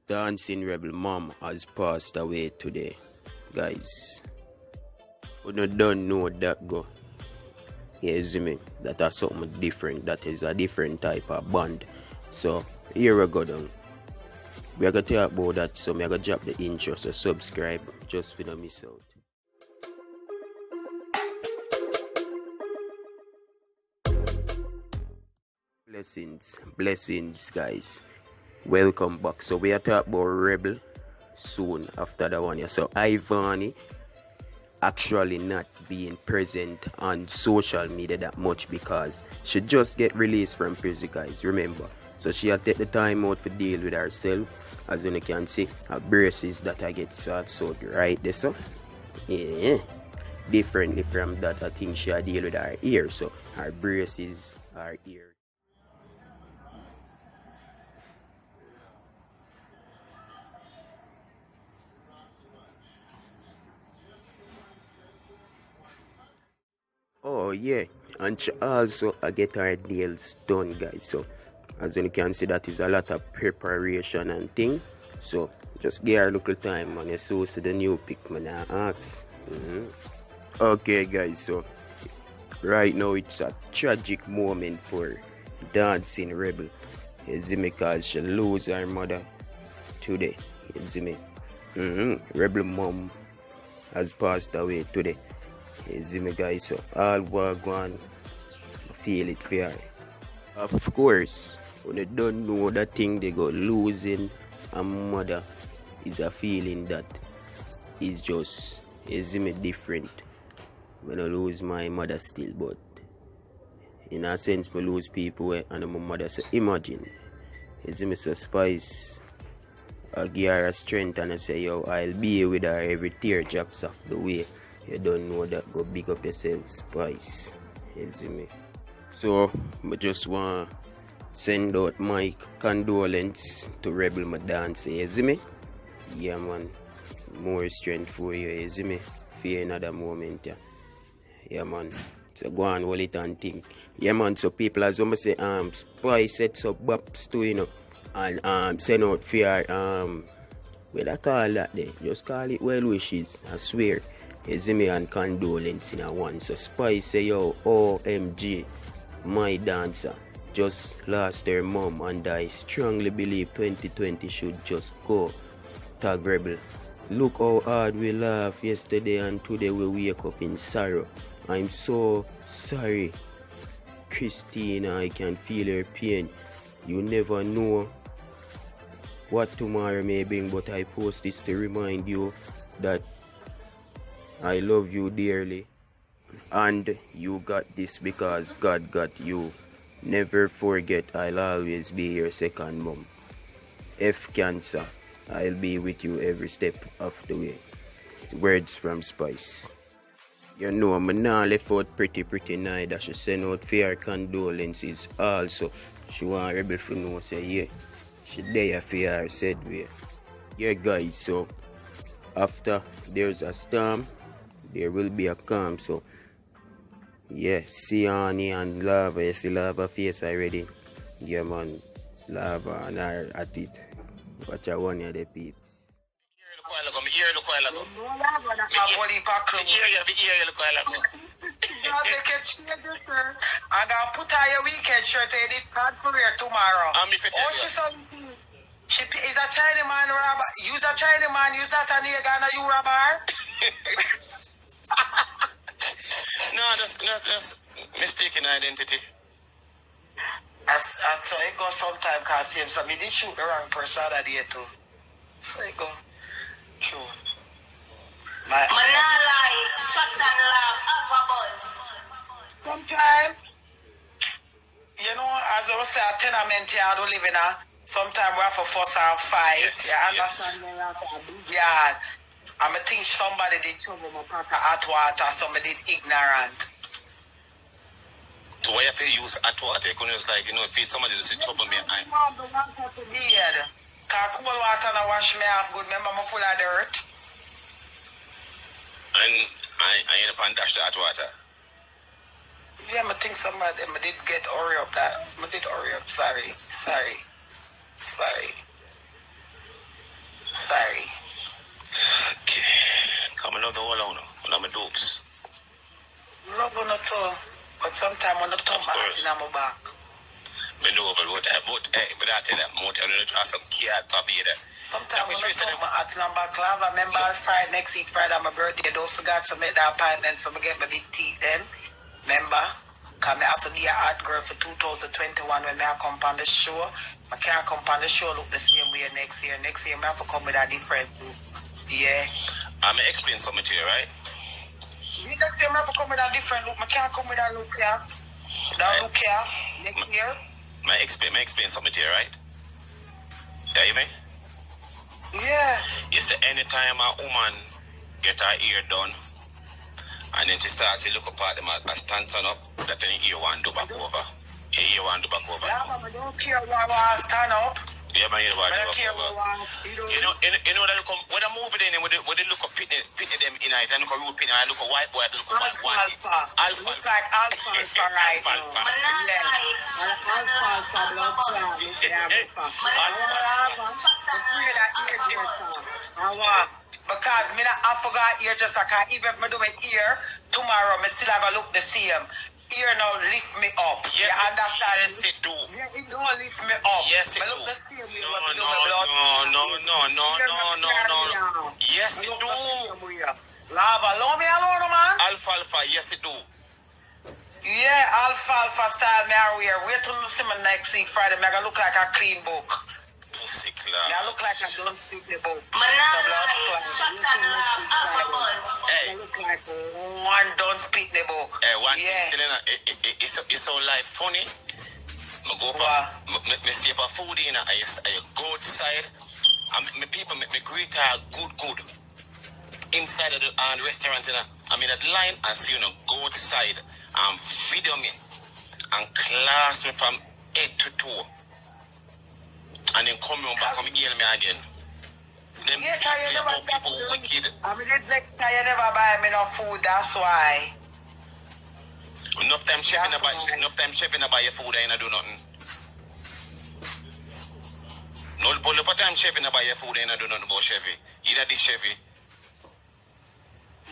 Dancing Rebel mom has passed away today, guys. We don't know that go. You see me? That is something different. That is a different type of band. So here we go down. We are going to talk about that, so we are going to drop the intro. So subscribe just for not miss out. Blessings, guys. Welcome back. So we are talking about Rebel soon after that one. Yeah. So Ivany actually not being present on social media that much because she just get released from prison, guys. Remember. So she had take the time out to deal with herself. As you can see, her braces that I get sorted right there. So yeah. Differently from that, I think she had deal with her ear. So her braces, her ear. Oh yeah, and she also get her nails done, guys. So as you can see, that is a lot of preparation and thing. So just give her a little time, man. You see the new pic, man. I ask. Okay, guys. So right now it's a tragic moment for Dancin Rebel. You see me, cause she lose her mother today. You see me. Rebel mom has passed away today. You see me, guys, so all work on feel it fair. Of course, when they don't know that thing they go losing a mother is a feeling that is just, you see me, different. When I lose my mother still, but in a sense I lose people and my mother. So imagine, you see me, so Spice I give her a strength and I say, yo, I'll be here with her every tear drops off the way. You don't know that, go big up yourself, Spice. You see me? So, I just want to send out my condolence to Rebel my dance. You see me? Yeah, man. More strength for you, you see me? For another moment, yeah. Yeah, man. So, go on, hold it and think. Yeah, man. So, people, as I say, Spice sets up baps too, you know. And send out fear, what I call that there? Just call it well wishes, I swear. You see me, and condolence in a one. So Spice say, yo, OMG, my dancer just lost their mom, and I strongly believe 2020 should just go. Tag Rebel. Look how hard we laughed yesterday and today we wake up in sorrow. I'm so sorry. Christina, I can feel her pain. You never know what tomorrow may bring, but I post this to remind you that I love you dearly and you got this because God got you. Never forget, I'll always be your second mom. F cancer, I'll be with you every step of the way. It's words from Spice. You know, I'm not left out pretty night that she send out fair condolences also. She want Rebel to know, say, yeah, she there for her said way. Yeah, guys, so after there's a storm, there will be a calm. So yeah, Siyoni and Lava, you see Lava face already. Yeah, man, Lava and her at it. Watch out one of the peeps. My ear look while ago. I'm gonna put her your weekend shirt in it career tomorrow. Oh, she is a Chinese man robber. Use a Chinese man, use that and you're gonna you robber. No, that's mistaken identity. So it goes sometime because him, so me did shoot the wrong person that day too. So it go. True. My lie, shut and laugh, have a buzz. Sometimes, you know, as I was saying, a tenement here I don't live in a. Sometimes we have to fuss and fight. Yes, you understand? Yes. Yeah. I think somebody did trouble my pack of hot water, somebody did ignorant. So why have you use hot water? You couldn't just like, you know, if somebody just trouble me. Yeah. Because cool water and wash me off good. Remember, I'm full of dirt. And I end up and dash the hot water. Yeah, I think somebody did get hurry up that. I did hurry up. Sorry. my dopes. Love on the toe. But sometimes when the tongue back in my back. Me know but I tell them, more tell you to try some cat for me there. Sometimes when the tongue back in my back, I remember Friday, next week Friday, my birthday, don't forget to make that appointment for me get my big teeth then. Remember? Because I have to be a hot girl for 2021 when I come on the show. I can't come on the show look the same way next year. Next year I have to come with a different look. Yeah. I'm going to explain something to you, right? Next year I have to come with a different look. I can't come with that look here. That look here. Next year. May I explain something to you, right? You hear me? Yeah. You say anytime a woman get her ear done, and then she starts to look up at them and stands up, that then you want to do back over. You want to do back over. Yeah, but I don't care why I stand up. Yeah, man, you want to do care back over. you know that look up, when I move it in, when they look up, pitney them in it, and look at root pitney, and look at white boy, look at white one. Alpha. Look like alpha right now. Alpha blood clot. Because me not I forgot ear just I can't even if I do my ear tomorrow me still have a look the same. Ear now lift me up. Yes, you understand? Yes, it do. Yeah, it don't lift me up. Yes, it do. No. Yes, it do. Lava, allow me alone, man. Alpha, yes, it do. Yeah, alpha style me are wear. Wait till you see me next week Friday. Me gonna look like a clean book. Pussy club. Me I look like I don't speak the book. Shut and laugh, Alpha Buzz. Hey. I look like one don't speak the book. Hey, one thing, Selena, it's all like funny. I go up, me see up a food in, I go outside, and me people, me greet her good. Inside of the restaurant, I'm in a line and see you go outside and video me and class me from 8 to 2. And then come back and hear me again. Them people wicked. I mean, this next time you never buy me no food, that's why. Enough time shipping about your food and I do nothing. No pull up a time shipping about your food and I do nothing about Chevy. Either this Chevy.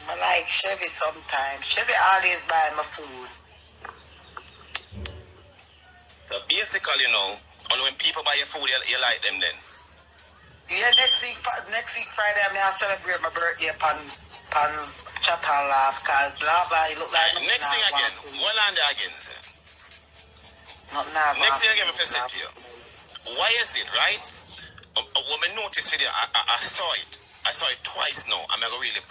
I like Chevy sometimes. Chevy always buy my food. So basically, only when people buy your food, you like them then. Yeah, next week Friday, I'm going to celebrate my birthday upon chat and laugh, because Lava, it look like... Next thing again, what on there again, sir? Not now. Next thing again, I say to you, why is it, right? When I noticed it, I saw it. I saw it twice now. I'm going to really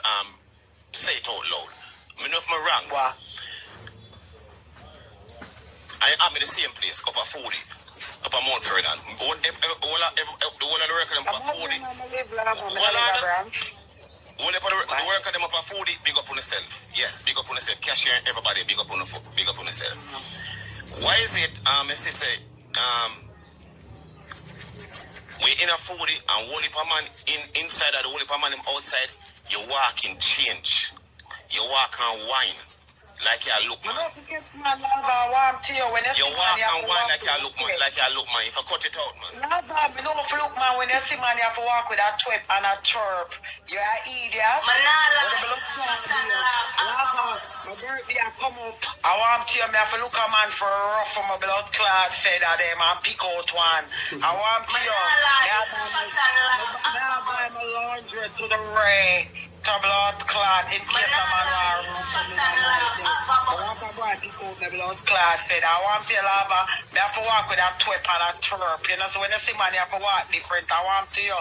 say it out loud. I know if I'm wrong. What? I'm in the same place, up at 40. Up a Mount Ferdinand. All of the record them up at 40. All the work of them up at 40, big up on yourself. Yes, big up on yourself. Cashier, everybody, big up on yourself. Why is it, say, we in a 40 and Wally man inside and the Wally man outside, you walk in change. You walk and wine. Like you look man. You walk and wine like you look man. If I cut it out, man. Me know if look man when you see man you have to walk with a twip and a chirp. You're an idiot. My birthday I come up. I want to me have to look a man for a rough for my blood clot feather them and pick out one. I want to buy my laundry to the ray. To blood clot in case a man I want to buy pick out my blood clot feather. I want to lava. Me have to walk with a twip and a chirp. You know, so when you see man you have to walk different. I want to you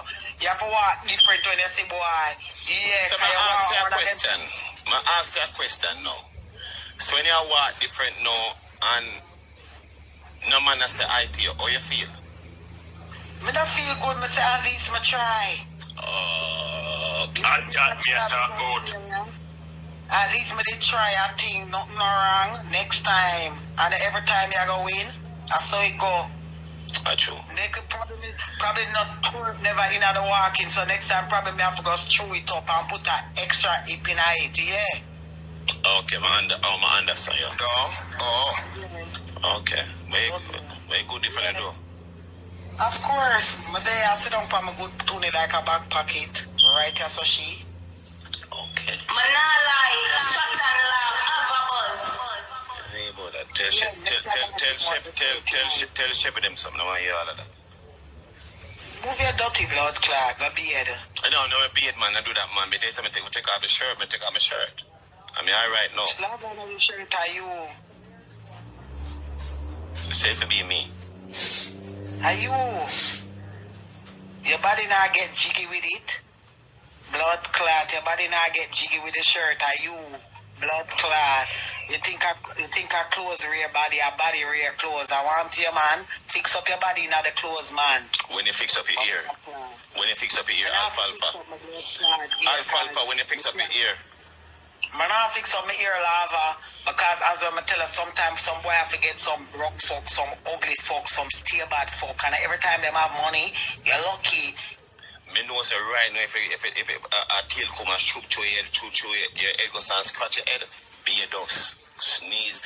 have to walk different when you see boy. Yeah, so I ask you a question. I ask you a question now. So when you walk different now and no man say hi to you, how you feel? Me don't feel good, me say at least me try. That good. At least me did try, I think nothing wrong. Next time. And every time you go win, I saw it go. That's true. They could probably not never in the walking, so next time probably me have to go chew it up and put an extra hip in it, yeah. Okay, I understand you. Okay. Very good if I do. Of course. My day I sit down for my good tune like a back pocket. Right here, so she. Okay. Manalai, shut and laugh, have a buzz. Hey, brother, tell Shep them something. I want to hear all of that. Move your dirty blood clot, go beard. No, beard, man. I do that, man. But there's something take off the shirt. I take off my shirt. I mean, all right now. Slap on the shirt, are you? Say to be me. Are you? Your body not get jiggy with it? Blood clot, your body not get jiggy with the shirt, are you? Blood clot. You think I clothes rear body, a body rear clothes. I want you, man. Fix up your body, not the clothes, man. When you fix up your ear. When you fix up your ear, alfalfa. Alfalfa, when you fix up your ear. Man, I fix up my ear lava because as I'm tell you, sometimes some boy have to get some broke folk, some ugly folk, some stay bad folk, and every time them have money, you're lucky. Me know say right now if a tail come and shoot through your head goes and scratch your head, be a dust, sneeze.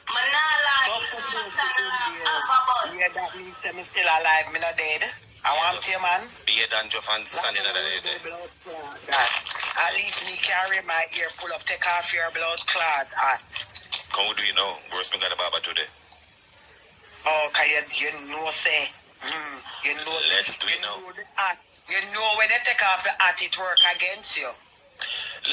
Manala, shut and laugh, have a buzz. Yeah, that means I'm still alive, me not dead. I want you, man. Be a dandruff and standing in the At least me carry my ear full of take off your blood clot. Come we do it now. Where's me got a barber today? Oh, cause you know say. You know. Let's do it now. You know when they take off the hat, it work against you.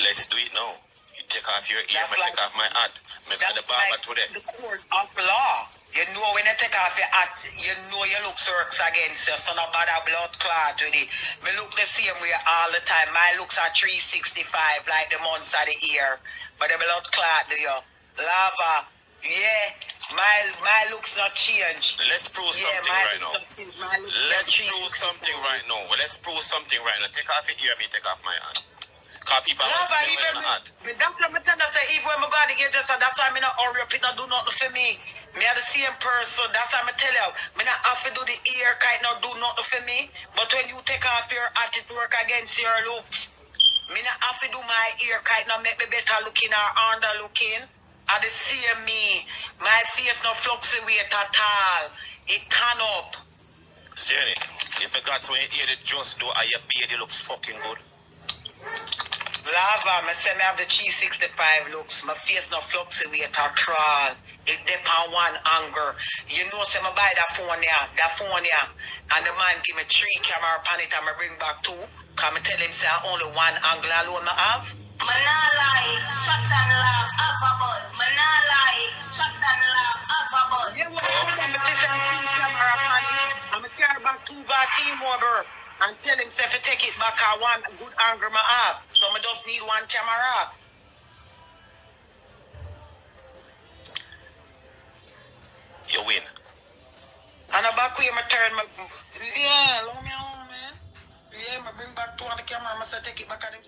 Let's do it now. You take off your ear, I take off my hat. Me got the barber today. The court of law. You know when you take off your hat, you know your looks works against you. So no bother blood clot with it. Me look the same way all the time. My looks are 365 like the months of the year. But the blood clot do you. Lava. Yeah. My looks not change. Let's prove something right now. Let's prove something right now. Let's prove something right now. Take off your ear, me take off my hand. Cause people are even my hand. That's what I tell you. Even when I got the agent, that's why I not hurry up. It not do nothing for me. Me are the same person. That's why I tell you. Me not have to do the ear kite not do nothing for me. But when you take off your hat, it work against your looks. Me not have to do my ear kite not make me better looking or under looking. I the same me. My face not fluctuate at all. It turn up. Siyoni, if you got to hear the just do, your beard looks fucking good. Lava, I say me have the 365 looks. My face not fluctuate at all. It depends on one angle. You know, say I buy that phone here, and the man give me 3 camera on it and I bring back 2. Cause I tell him say only one angle alone I have. Manalai, shut and laugh, have a buzz. Manalai, shut and laugh, have a buzz. Yeah, well, I'm camera on it. I'm a carry back 2 team over. And tell him if I take it back at one good angle I have. So I just need 1 camera. You win. And I back way I turn my yeah, long me on, man. Yeah, I bring back 2 on the camera, I say take it back at him.